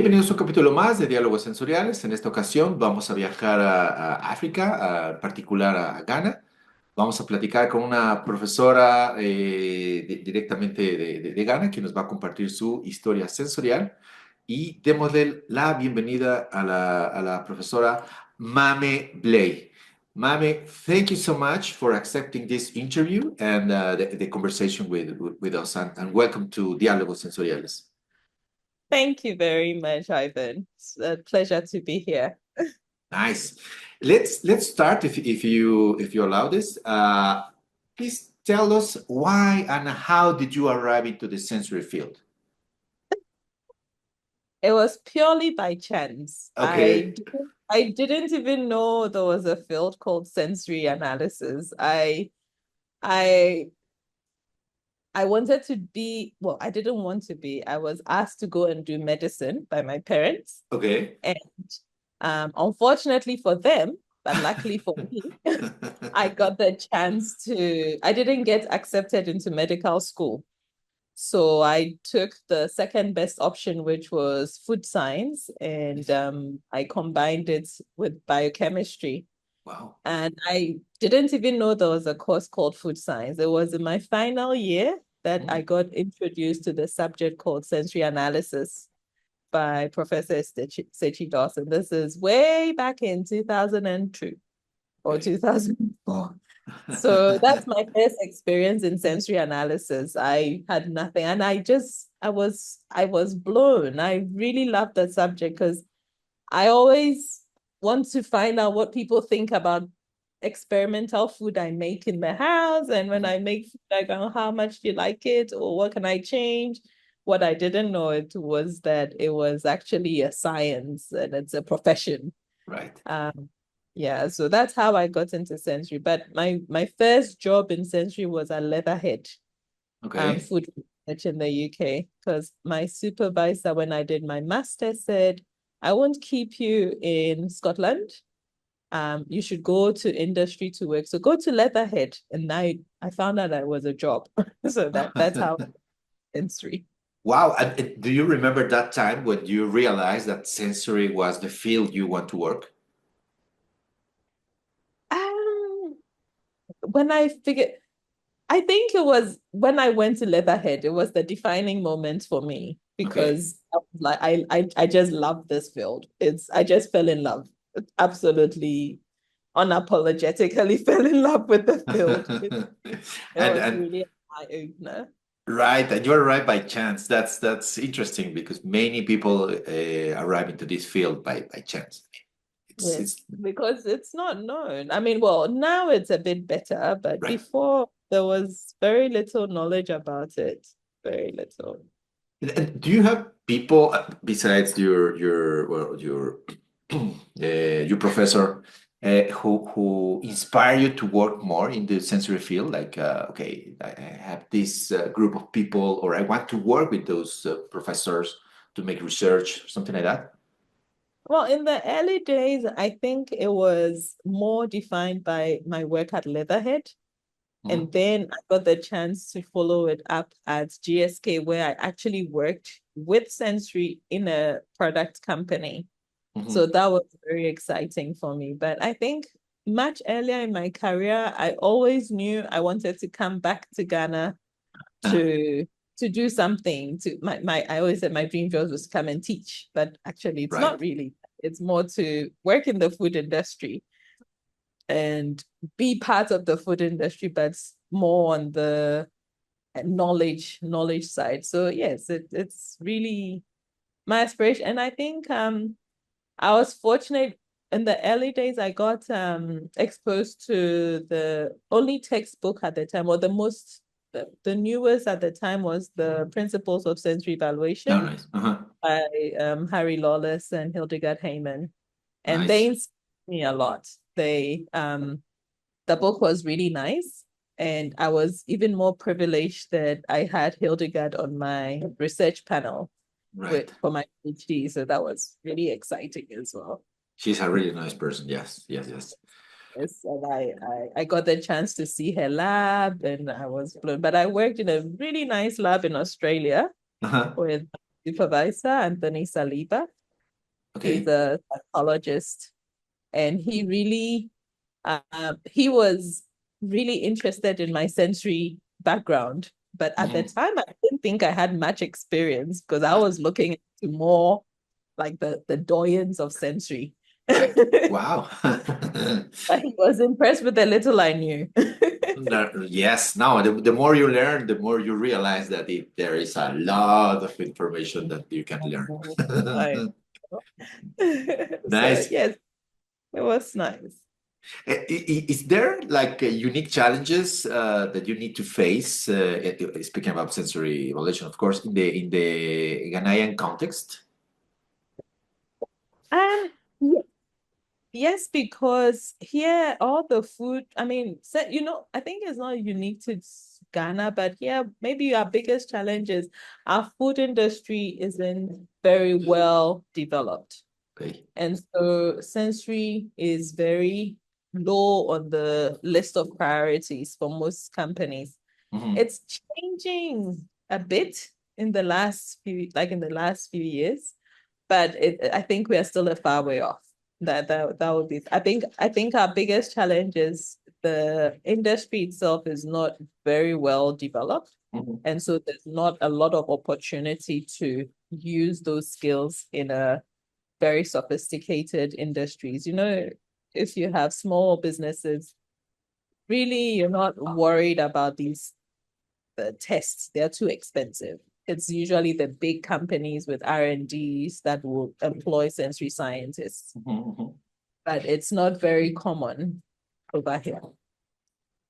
Bienvenidos a un capítulo más de Diálogos Sensoriales. En esta ocasión vamos a viajar a África, en particular a Ghana. Vamos a platicar con una profesora directamente de Ghana que nos va a compartir su historia sensorial y démosle la bienvenida a la profesora Maame Blay. Maame, thank you so much for accepting this interview and the conversation with us and welcome to Diálogos Sensoriales. Thank you very much, Ivan. It's a pleasure to be here. Nice. Let's start if you allow this. Please tell us why and how did you arrive into the sensory field? It was purely by chance. Okay. I didn't even know there was a field called sensory analysis. I I wanted to be, well, I didn't want to be. I was asked to go and do medicine by my parents. Okay. And unfortunately for them, but luckily for me, I got the chance I didn't get accepted into medical school. So I took the second best option, which was food science, and I combined it with biochemistry. Wow. And I didn't even know there was a course called food science. It was in my final year that I got introduced to the subject called sensory analysis by Professor Sechi Dawson. This is way back in 2002 or Okay. 2004. So that's my first experience in sensory analysis. I had nothing, and I was blown. I really loved that subject because I always want to find out what people think about experimental food I make in the house. And when I make food, I go, how much do you like it? Or what can I change? What I didn't know it was that it was actually a science and it's a profession. Right. Yeah, so that's how I got into sensory. But my first job in sensory was at Leatherhead, Okay. food research in the UK, because my supervisor, when I did my master, said, I won't keep you in Scotland. You should go to industry to work. So go to Leatherhead. And I found out that was a job. So that's how sensory. Wow. And do you remember that time when you realized that sensory was the field you want to work? Um, when I think it was when I went to Leatherhead, it was the defining moment for me Okay. because I was like I just love this field. I just fell in love. Absolutely unapologetically fell in love with the field. It and was and really an eye-opener. right, and you arrived by chance. That's interesting because many people arrive into this field by chance. It's Yes, because it's not known. I mean, well, now it's a bit better, but right. before there was very little knowledge about it. Very little. And do you have people besides your professor who inspire you to work more in the sensory field? Like, okay, I have this group of people, or I want to work with those professors to make research, something like that. Well, in the early days, I think it was more defined by my work at Leatherhead. Mhm, And then I got the chance to follow it up at GSK, where I actually worked with Sensory in a product company. So mhm. that was very exciting for me. But I think much earlier in my career, I always knew I wanted to come back to Ghana Ah, to to do something. I always said my dream job was to come and teach, but actually it's not right, really. It's more to work in the food industry and be part of the food industry, but more on the knowledge side. So yes, it's really my aspiration. And I think I was fortunate in the early days. I got exposed to the only textbook at the time, or the newest at the time was the Principles of Sensory oh, Evaluation nice, uh-huh. by Harry Lawless and Hildegard Heyman, and they Nice. inspired me a lot. The book was really nice. And I was even more privileged that I had Hildegard on my research panel Right. for my PhD. So that was really exciting as well. She's a really nice person. Yes, yes, yes. Yes, and I got the chance to see her lab and I was blown. But I worked in a really nice lab in Australia Uh-huh. with supervisor, Anthony Saliba. He's Okay. a psychologist, and he was really interested in my sensory background. But at the Mhm. time, I didn't think I had much experience because I was looking into more like the doyens of sensory. Wow. But he was impressed with the little I knew. Yes, now the more you learn, the more you realize that there is a lot of information that you can learn. I so Nice. yes, it was nice. Is there like unique challenges that you need to face? Speaking about sensory evaluation, of course, in the Ghanaian context. Um, yes, because here all the food, I mean, so, I think it's not unique to Ghana, but here maybe our biggest challenge is our food industry isn't very well developed. Okay. And so sensory is very low on the list of priorities for most companies. Mhm. It's changing a bit in the last few years, but I think we are still a far way off. That would be. I think our biggest challenge is the industry itself is not very well developed, Mhm. and so there's not a lot of opportunity to use those skills in a very sophisticated industries. If you have small businesses, really you're not worried about these the tests. They're too expensive. It's usually the big companies with R&Ds that will employ sensory scientists, Mhm. Mhm. but it's not very common over here.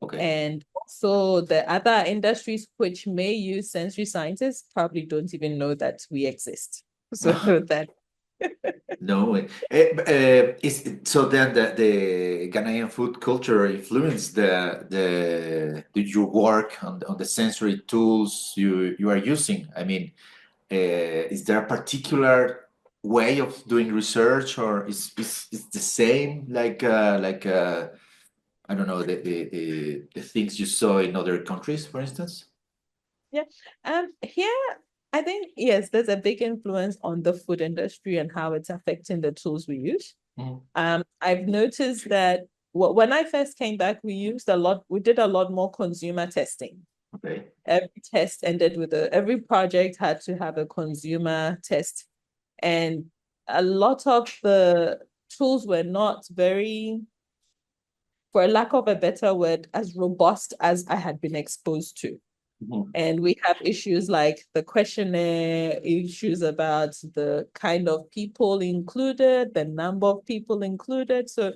Okay. And so the other industries which may use sensory scientists probably don't even know that we exist. So that No, so then the Ghanaian food culture influenced your work on the sensory tools you are using. I mean, is there a particular way of doing research, or is the same like I don't know the things you saw in other countries, for instance? yeah. Here I think yes, there's a big influence on the food industry and how it's affecting the tools we use. Mhm. I've noticed that when I first came back, we did a lot more consumer testing. Okay. Every project had to have a consumer test. And a lot of the tools were not very, for lack of a better word, as robust as I had been exposed to. Mhm. And we have issues like the questionnaire, issues about the kind of people included, the number of people included. So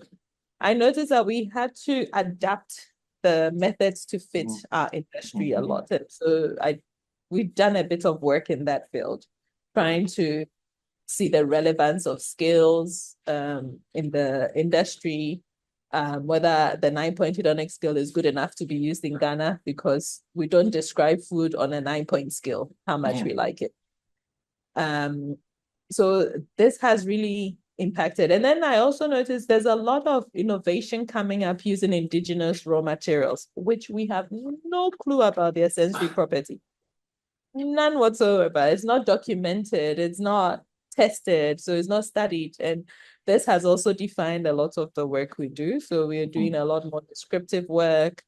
I noticed that we had to adapt the methods to fit Mhm. our industry a Mhm. lot. And so we've done a bit of work in that field, trying to see the relevance of skills in the industry, whether the 9-point hedonic scale is good enough to be used in Ghana because we don't describe food on a 9-point scale, how much we Mhm. like it. Um, so this has really impacted. And then I also noticed there's a lot of innovation coming up using indigenous raw materials, which we have no clue about their sensory property. None whatsoever. It's not documented, it's not tested, so it's not studied. And this has also defined a lot of the work we do. So we are doing Mhm. a lot more descriptive work,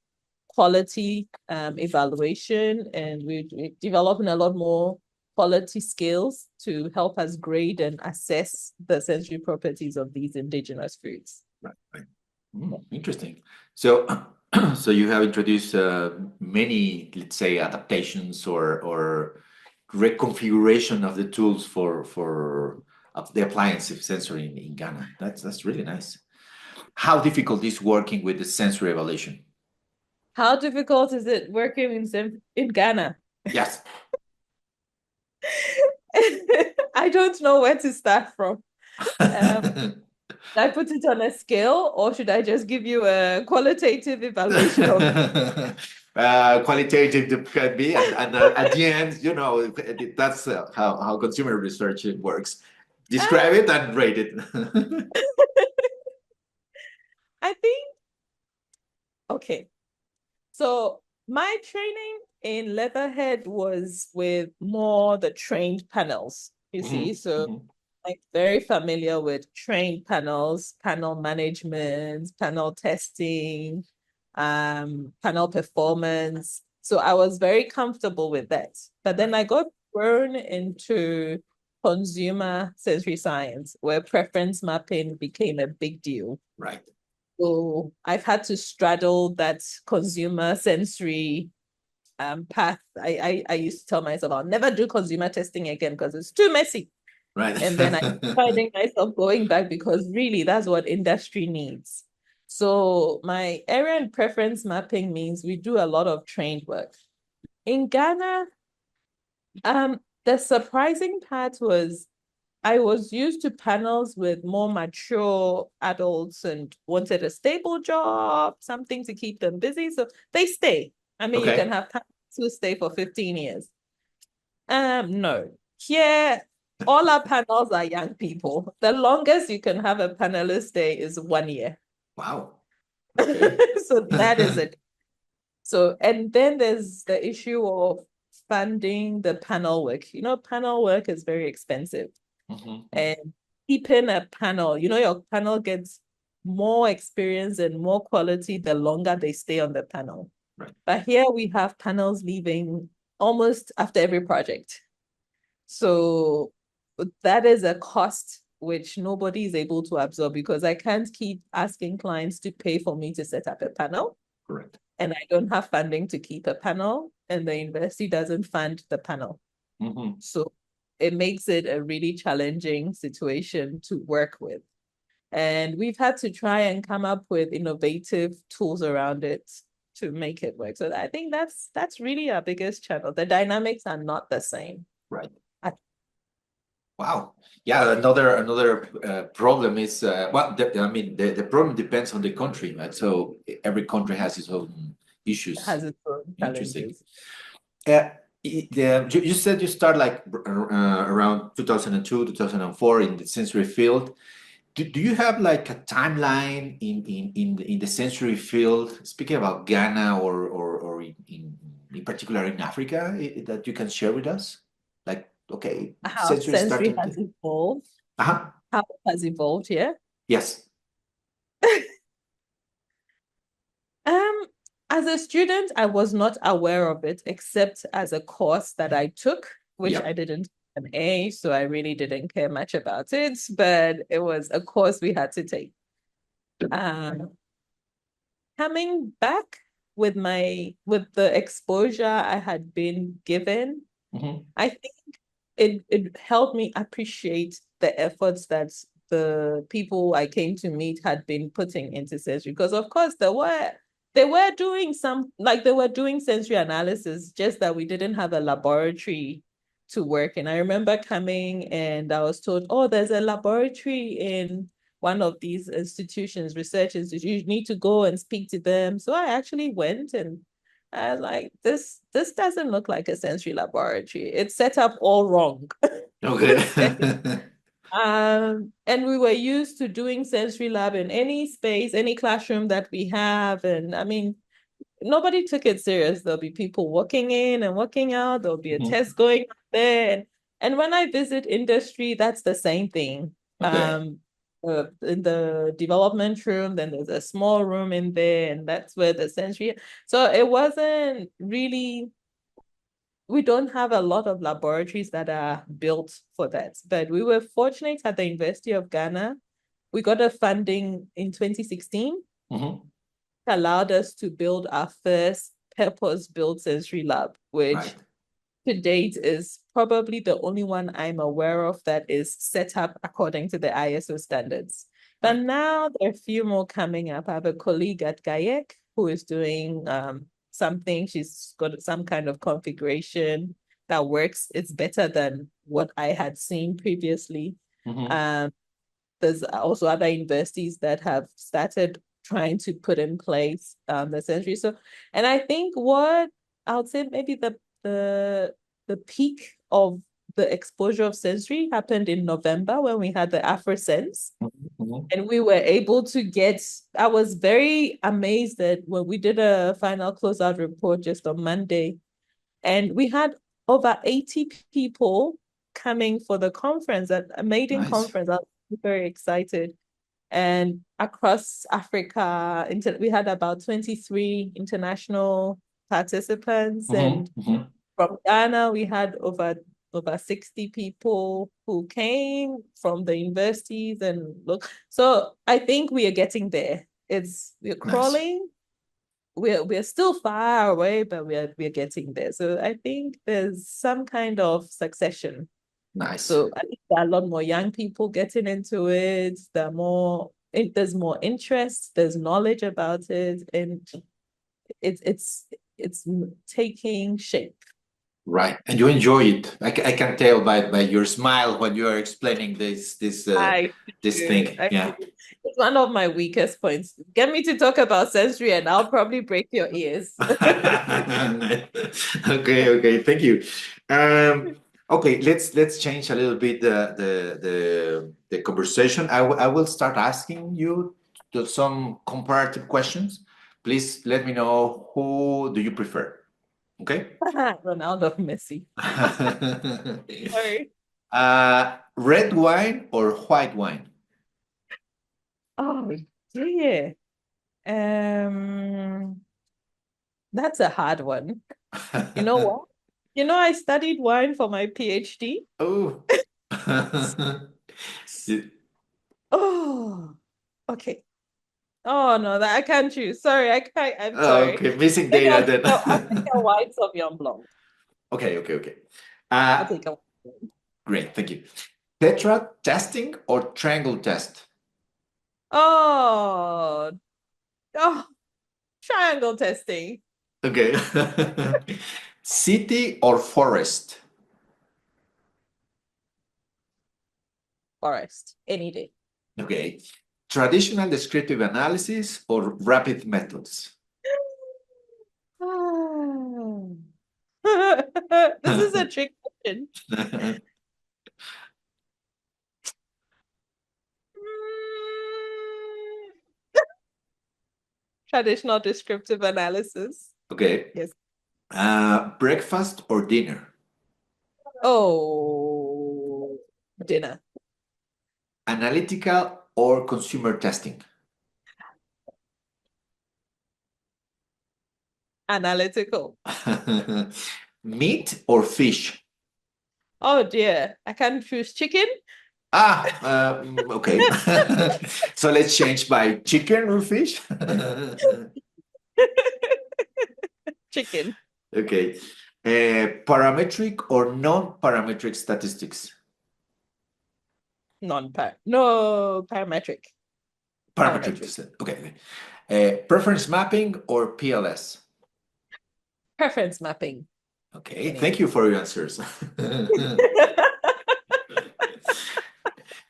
quality evaluation, and we're developing a lot more quality skills to help us grade and assess the sensory properties of these indigenous foods. Right. Right. Interesting. So, so you have introduced many, let's say, adaptations or reconfiguration of the tools for of the appliance of sensory in Ghana. That's really nice. How difficult is working with the sensory evaluation? How difficult is it working in Ghana? Yes. I don't know where to start from. Um, should I put it on a scale or should I just give you a qualitative evaluation of Qualitative can be, and at the end, you know, that's how consumer research works. Describe um, it and rate it. I think okay. So my training, in Leatherhead was with more the trained panels, you see. Hmm. So Hmm. like very familiar with trained panels, panel management, panel testing, panel performance. So I was very comfortable with that. But then Right. I got thrown into consumer sensory science, where preference mapping became a big deal. Right. So I've had to straddle that consumer sensory path. I used to tell myself I'll never do consumer testing again because it's too messy. Right. And then I finding myself going back because really that's what industry needs. So my area and preference mapping means we do a lot of trained work. In Ghana, the surprising part was I was used to panels with more mature adults and wanted a stable job, something to keep them busy. So they stay. I mean, you can Okay. have panels who stay for 15 years. No. Here, all our panels are young people. The longest you can have a panelist stay is 1 year. Wow. Okay. So that is it. So, and then there's the issue of funding the panel work. You know, panel work is very expensive. Hmm. And keeping a panel, your panel gets more experience and more quality the longer they stay on the panel. Right. But here we have panels leaving almost after every project. So that is a cost which nobody is able to absorb because I can't keep asking clients to pay for me to set up a panel. Correct. And I don't have funding to keep a panel, and the university doesn't fund the panel. Hmm. So it makes it a really challenging situation to work with. And we've had to try and come up with innovative tools around it to make it work. So I think that's really our biggest channel. The dynamics are not the same. Right. I Wow. Yeah, another problem is I mean the problem depends on the country, right? So every country has its own issues. has its own Interesting. challenges. Uh, you said you start like around 2002, 2004 in the sensory field. Do you have like a timeline in the sensory field, speaking about Ghana or in particular in Africa, that you can share with us? Like, okay, How sensory sensory started. has evolved, Uh-huh. how it has evolved, yeah. Yes. Um, as a student, I was not aware of it except as a course that I took, which Yeah. I didn't an A, so I really didn't care much about it, but it was a course we had to take. Um, Coming back with the exposure I had been given, Hmm. I think it helped me appreciate the efforts that the people I came to meet had been putting into sensory. Because of course they were doing they were doing sensory analysis, just that we didn't have a laboratory to work in. I remember coming and I was told, oh, there's a laboratory in one of these institutions, research institutions. You need to go and speak to them. So I actually went and I was like, this doesn't look like a sensory laboratory. It's set up all wrong. Okay. And we were used to doing sensory lab in any space, any classroom that we have. And I mean, nobody took it serious. There'll be people walking in and walking out. There'll be a Mhm. test going on there. And when I visit industry, that's the same thing. Okay. In the development room, then there's a small room in there, and that's where the sensory. So it wasn't really, we don't have a lot of laboratories that are built for that. But we were fortunate at the University of Ghana. We got a funding in 2016 Hmm. that allowed us to build our first purpose-built sensory lab, Right. which to date is probably the only one I'm aware of that is set up according to the ISO standards. But Right. now there are a few more coming up. I have a colleague at GAIEC who is doing something. She's got some kind of configuration that works. It's better than what I had seen previously. Hmm. Um, there's also other universities that have started trying to put in place the century. So, and I think what I would say maybe the peak of the exposure of sensory happened in November when we had the AfroSense. Hmm. And we were able to get, I was very amazed that when we did a final closeout report just on Monday, And we had over 80 people coming for the conference, a maiden Nice. conference. I was very excited. And across Africa, we had about 23 international participants. And from Ghana, we had over 60 people who came from the universities and look. So I think we are getting there. We're Nice. crawling. We're still far away, but we're getting there. So I think there's some kind of succession. Nice. So I think there are a lot more young people getting into it. There's more interest, there's knowledge about it, and it's taking shape. Right, and you enjoy it. I can tell by your smile when you are explaining I this do. thing. Yeah. It's one of my weakest points. Get me to talk about sensory, and I'll probably break your ears. Okay, okay, thank you. Okay, let's change a little bit the conversation. I will start asking you some comparative questions. Please let me know who do you prefer. Okay. Ronaldo, Messi. Sorry. Red wine or white wine? Oh dear. That's a hard one. You know what? I studied wine for my PhD. Oh. Oh, okay. Oh no, that I can't choose. Sorry, I can't. I'm sorry. Okay, missing Maybe data then. I'll take a white Sauvignon Blanc. Okay, okay, okay. I'll Uh, take a. Great, thank you. Tetra testing or triangle test? Oh, oh, triangle testing. Okay. City or forest? Forest any day. Okay. Traditional descriptive analysis or rapid methods? Oh. This is a trick question. Mm, Traditional descriptive analysis. Okay. Yes. Breakfast or dinner? Oh, dinner. Analytical or consumer testing? Analytical. Meat or fish? Oh dear, I can't choose chicken. Okay. So let's change by chicken or fish. Chicken. Okay. Parametric or non-parametric statistics? No, parametric. Parametric. Parametric. Okay. Preference mapping or PLS? Preference mapping. Okay. Any Thank day. you for your answers.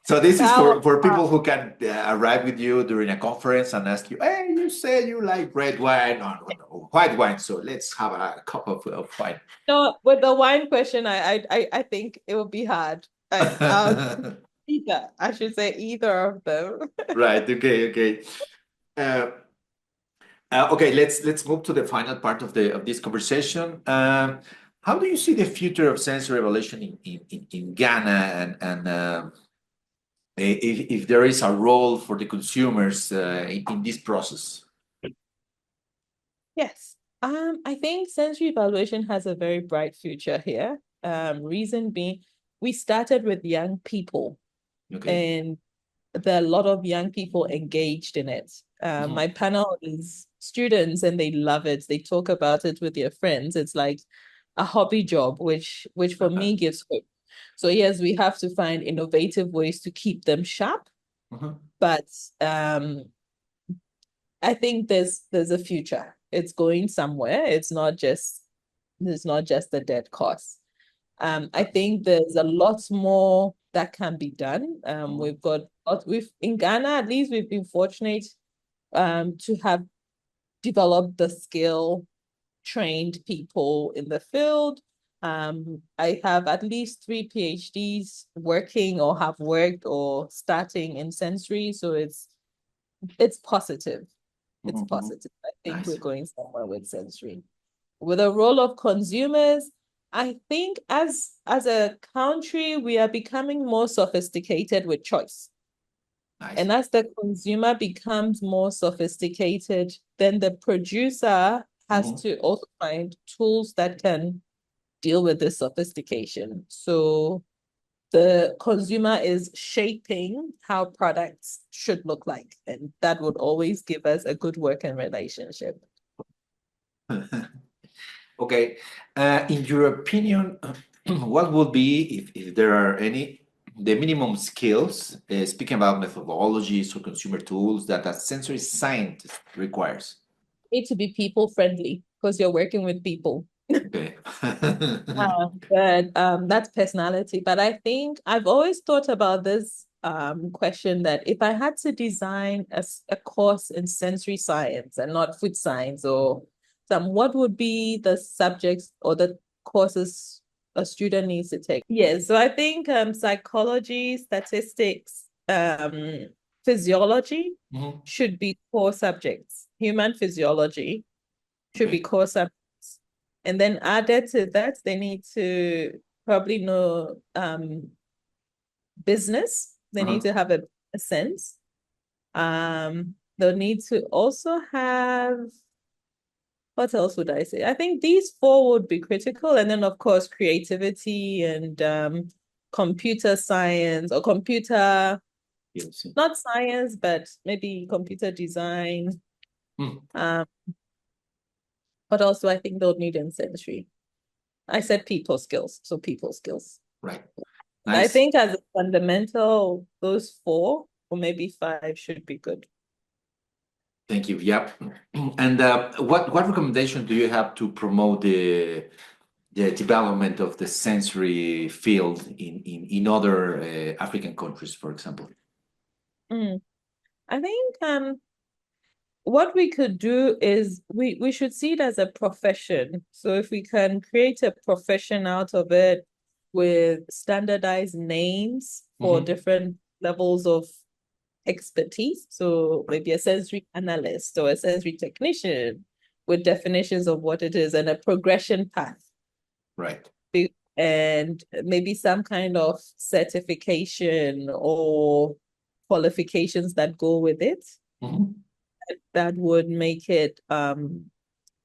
So this is That was for hard. people who can arrive with you during a conference and ask you, hey, you say you like red wine or white wine, so let's have a cup of wine. No, with the wine question, I think it would be hard. Either. I should say either of them. Right. Okay. Okay. Uh, okay. Let's move to the final part of this conversation. How do you see the future of sensory evaluation in Ghana and if there is a role for the consumers in this process? Yes. I think sensory evaluation has a very bright future here. Reason being, we started with young people, Okay. and there are a lot of young people engaged in it. Mhm. My panel is students, and they love it. They talk about it with their friends. It's like a hobby job, which for Uh-huh. me gives hope. So yes, we have to find innovative ways to keep them sharp, Uh-huh. but I think there's a future. It's going somewhere. It's not just a dead cost. I think there's a lot more that can be done. Uh-huh. We've in Ghana, at least we've been fortunate to have developed the skill, trained people in the field. I have at least 3 PhDs working or have worked or starting in sensory, so it's positive. It's Uh-huh. positive. I think we're Nice. going somewhere with sensory. With the role of consumers, I think as a country, we are becoming more sophisticated with choice. Nice. And as the consumer becomes more sophisticated, then the producer has Mhm. to also find tools that can deal with this sophistication. So the consumer is shaping how products should look like, and that would always give us a good working relationship. Okay. In your opinion, what would be, if there are any, the minimum skills, speaking about methodologies or consumer tools that a sensory scientist requires? Need to be people friendly because you're working with people. Okay. But that's personality. But I think I've always thought about this question that if I had to design a course in sensory science and not food science or some, what would be the subjects or the courses a student needs to take? Yeah, so I think psychology, statistics, physiology Mhm. should be core subjects. Human physiology should be Okay. core subjects. And then added to that, they need to probably know business. They need Uh-huh. to have a sense. They'll need to also have, what else would I say? I think these four would be critical. And then, of course, creativity and computer science or computer, Yes. not science, but maybe computer design. Hmm. Um, but also, I think they'll need in sensory. I said people skills, so people skills. Right. I Nice. think as a fundamental, those four or maybe five should be good. Thank you. Yep. And what recommendation do you have to promote the development of the sensory field in other African countries, for example? Mm. I think what we could do is we should see it as a profession. So if we can create a profession out of it with standardized names for Hmm. different levels of expertise. So Right. maybe a sensory analyst or a sensory technician with definitions of what it is and a progression path. Right. And maybe some kind of certification or qualifications that go with it Hmm. that would make it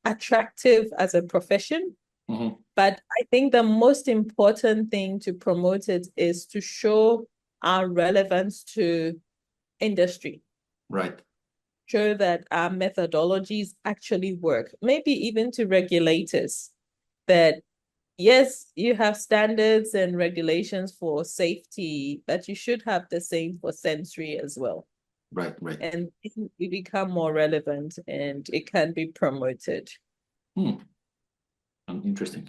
attractive as a profession. Hmm. But I think the most important thing to promote it is to show our relevance to industry, Right. show that our methodologies actually work, maybe even to regulators that yes, you have standards and regulations for safety, but you should have the same for sensory as well. Right. Right. And you become more relevant and it can be promoted. Hmm. Interesting.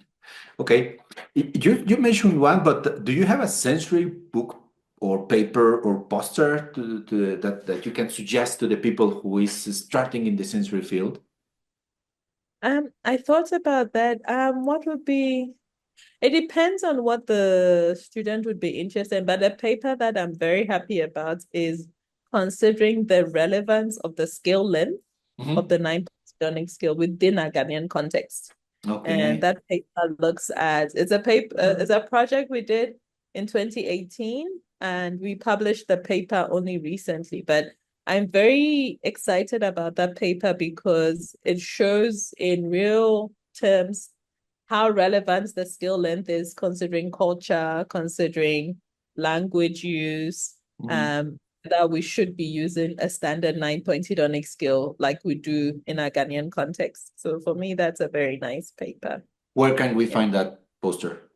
Okay. You mentioned one, but do you have a sensory book or paper or poster that you can suggest to the people who is starting in the sensory field? I thought about that. What would be it depends on what the student would be interested in, but a paper that I'm very happy about is considering the relevance of the skill length of Hmm. the 9 point learning skill within a Ghanaian context. And Okay. that paper looks at it's a project we did in 2018, and we published the paper only recently. But I'm very excited about that paper because it shows in real terms how relevant the skill length is considering culture, considering language use, Mhm. um, that we should be using a standard 9 point hedonic skill like we do in our Ghanaian context. So for me, that's a very nice paper. Where can we Yeah. find that poster?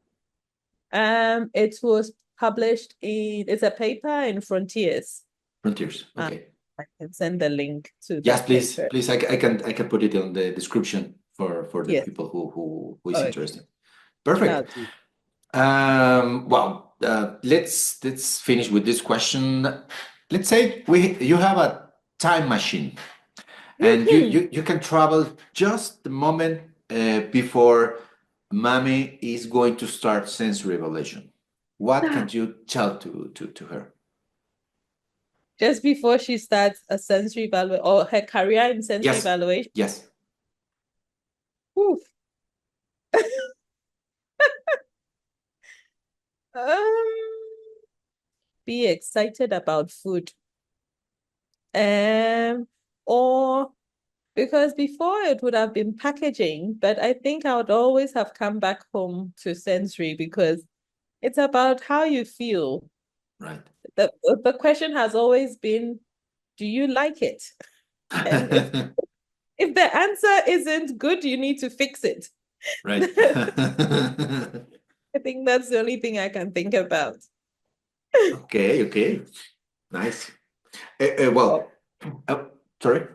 It was published it's a paper in Frontiers. Frontiers. Um, Okay. I can send the link to Yes, that please, paper. please. I can put it on the description for the Yes. people who is Okay. interested. Perfect. I'll do. Well, let's finish with this question. Let's say you have a time machine and you can travel just the moment before Mami is going to start sensory evaluation. What can you tell to her? Just before she starts a sensory evaluation or her career in sensory Yes, evaluation. yes. Oof. Um, be excited about food. Um, or because before it would have been packaging, but I think I would always have come back home to sensory because it's about how you feel. Right. The question has always been, do you like it? And if the answer isn't good, you need to fix it. Right. I think that's the only thing I can think about. Okay, okay. Nice. Well, sorry.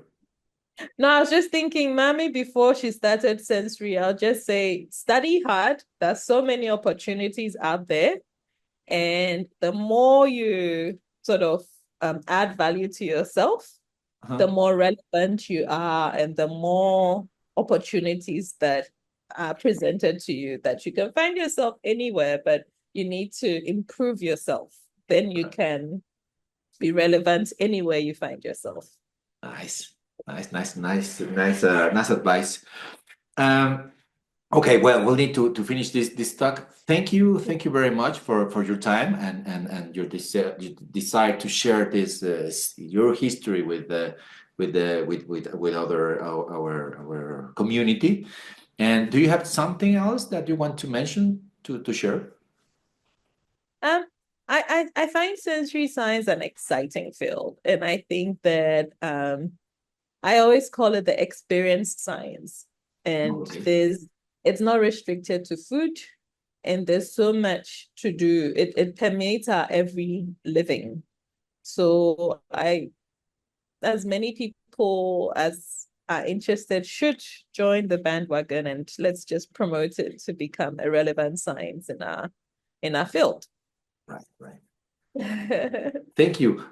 No, I was just thinking, Mommy, before she started sensory, I'll just say study hard. There's so many opportunities out there. And the more you sort of add value to yourself, the Uh-huh. more relevant you are and the more opportunities that are presented to you that you can find yourself anywhere, but you need to improve yourself. Then you can be relevant anywhere you find yourself. Nice, nice advice. Um, okay, well, we'll need to finish this talk. Thank you very much for your time and your desire to share this your history with other our community. And do you have something else that you want to mention to share? Um, I find sensory science an exciting field, and I think that I always call it the experience science. Oh, And okay. it's not restricted to food, and there's so much to do. It permeates our every living. So as many people as are interested should join the bandwagon, and let's just promote it to become a relevant science in our field. Right, right. Thank you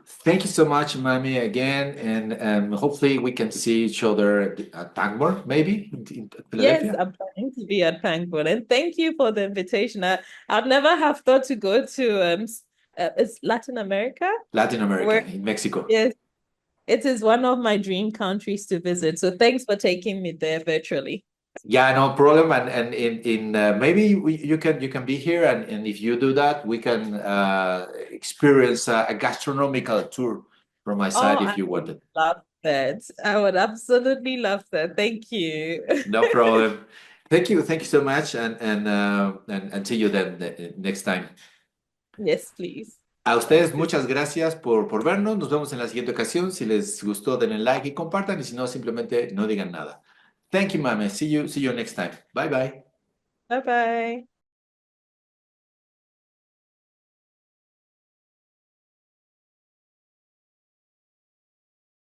so much, Mami, again, and hopefully we can see each other at Bangor, maybe in Yes, Philadelphia, I'm planning to be at Pankwood, and thank you for the invitation. I'd never have thought to go to it's Latin America, Latin America, where in Mexico. yes, it is one of my dream countries to visit. So thanks for taking me there virtually. Yeah, no problem. And in maybe you can be here, and if you do that, we can experience a gastronomical tour from my Oh, side if I you would wanted. love that. I would absolutely love that. Thank you. No problem. Thank you so much, and see you then next time. Yes, please. A Sounds ustedes good. muchas gracias por vernos. Nos vemos en la siguiente ocasión. Si les gustó, denle like y compartan. Y si no, simplemente no digan nada. Thank you, Mame. See you next time. Bye bye. Bye bye.